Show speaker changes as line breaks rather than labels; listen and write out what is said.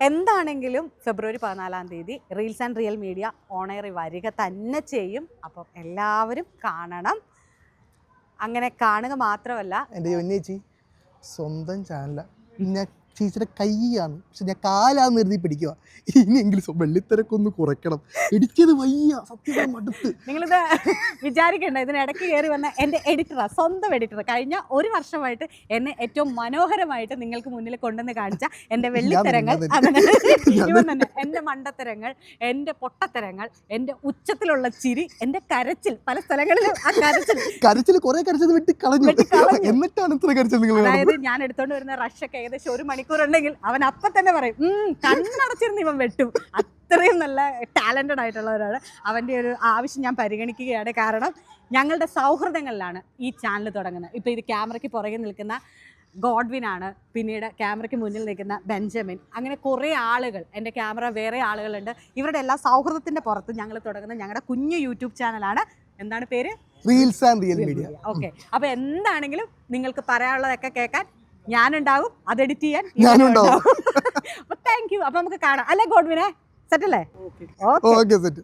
എന്താണെങ്കിലും ഫെബ്രുവരി 14 reels and real media on air വരിക തന്നെ ചെയ്യും. അപ്പം എല്ലാവരും കാണണം. അങ്ങനെ കാണുക മാത്രമല്ല,
എൻ്റെ ചേച്ചി സ്വന്തം ചാനലാണ്. ഞാൻ ചേച്ചിയുടെ കൈയാണ്, പക്ഷെ ഞാൻ കാലാന്ന് എഴുതി പിടിക്കുക. ഇനിയെങ്കിലും വെള്ളിത്തിരക്കൊന്ന് കുറയ്ക്കണം, എനിക്കത് വയ്യ, സത്യം മടുത്ത്.
നിങ്ങളിത് വിചാരിക്കേണ്ട, ഇതിനിടയ്ക്ക് കയറി വന്ന എൻ്റെ എഡിറ്ററാണ്, സ്വന്തം എഡിറ്റർ. കഴിഞ്ഞ ഒരു വർഷമായിട്ട് എന്നെ ഏറ്റവും മനോഹരമായിട്ട് നിങ്ങൾക്ക് മുന്നിൽ കൊണ്ടുവന്ന് കാണിച്ച എൻ്റെ വെള്ളിത്തരങ്ങൾ, ഇവൻ തന്നെ എൻ്റെ മണ്ടത്തരങ്ങൾ, എൻ്റെ പൊട്ടത്തരങ്ങൾ, എൻ്റെ ഉച്ചത്തിലുള്ള ചിരി, എൻ്റെ കരച്ചിൽ, പല സ്ഥലങ്ങളിലും ആ
കരച്ചിൽ കുറെ കരച്ചത് വെട്ടി കളഞ്ഞു. എന്നിട്ടാണ് ഇത്ര കരച്ചിൽ നിങ്ങൾ.
അതായത് ഞാൻ എടുത്തോണ്ട് വരുന്ന റഷൊക്കെ ഏകദേശം 1 മണിക്കൂർ ഉണ്ടെങ്കിൽ അവൻ അപ്പം തന്നെ പറയും കണ്ണടച്ചിരുന്ന് ഇവൻ വെട്ടും. അത്രയും നല്ല ടാലൻറ്റഡ് ആയിട്ടുള്ളവരാണ്. അവൻ്റെ ഒരു ആവശ്യം ഞാൻ പരിഗണിക്കുകയാണ്. കാരണം ഞങ്ങളുടെ സൗഹൃദങ്ങളിലാണ് ഈ ചാനൽ തുടങ്ങുന്നത്. ഇപ്പോൾ ഇത് ക്യാമറയ്ക്ക് പുറകെ നിൽക്കുന്ന ഗോഡ്വിനാണ്, പിന്നീട് ക്യാമറയ്ക്ക് മുന്നിൽ നിൽക്കുന്ന ബെഞ്ചമിൻ, അങ്ങനെ കുറേ ആളുകൾ, എൻ്റെ ക്യാമറ വേറെ ആളുകളുണ്ട്. ഇവരുടെ എല്ലാ സൗഹൃദത്തിൻ്റെ പുറത്ത് ഞങ്ങൾ തുടങ്ങുന്ന ഞങ്ങളുടെ കുഞ്ഞു യൂട്യൂബ് ചാനലാണ്. എന്താണ് പേര്?
Reels and real media.
Okay, അപ്പോൾ എന്താണെങ്കിലും നിങ്ങൾക്ക് പറയാനുള്ളതൊക്കെ കേൾക്കാൻ ഞാനുണ്ടാവും, അത് എഡിറ്റ് ചെയ്യാൻ
ഞാനുണ്ടാവും.
അപ്പോൾ താങ്ക് യു. അപ്പോൾ നമുക്ക് കാണാം അല്ലേ ഗോഡ്വിനെ? സെറ്റല്ലേ?
Okay set.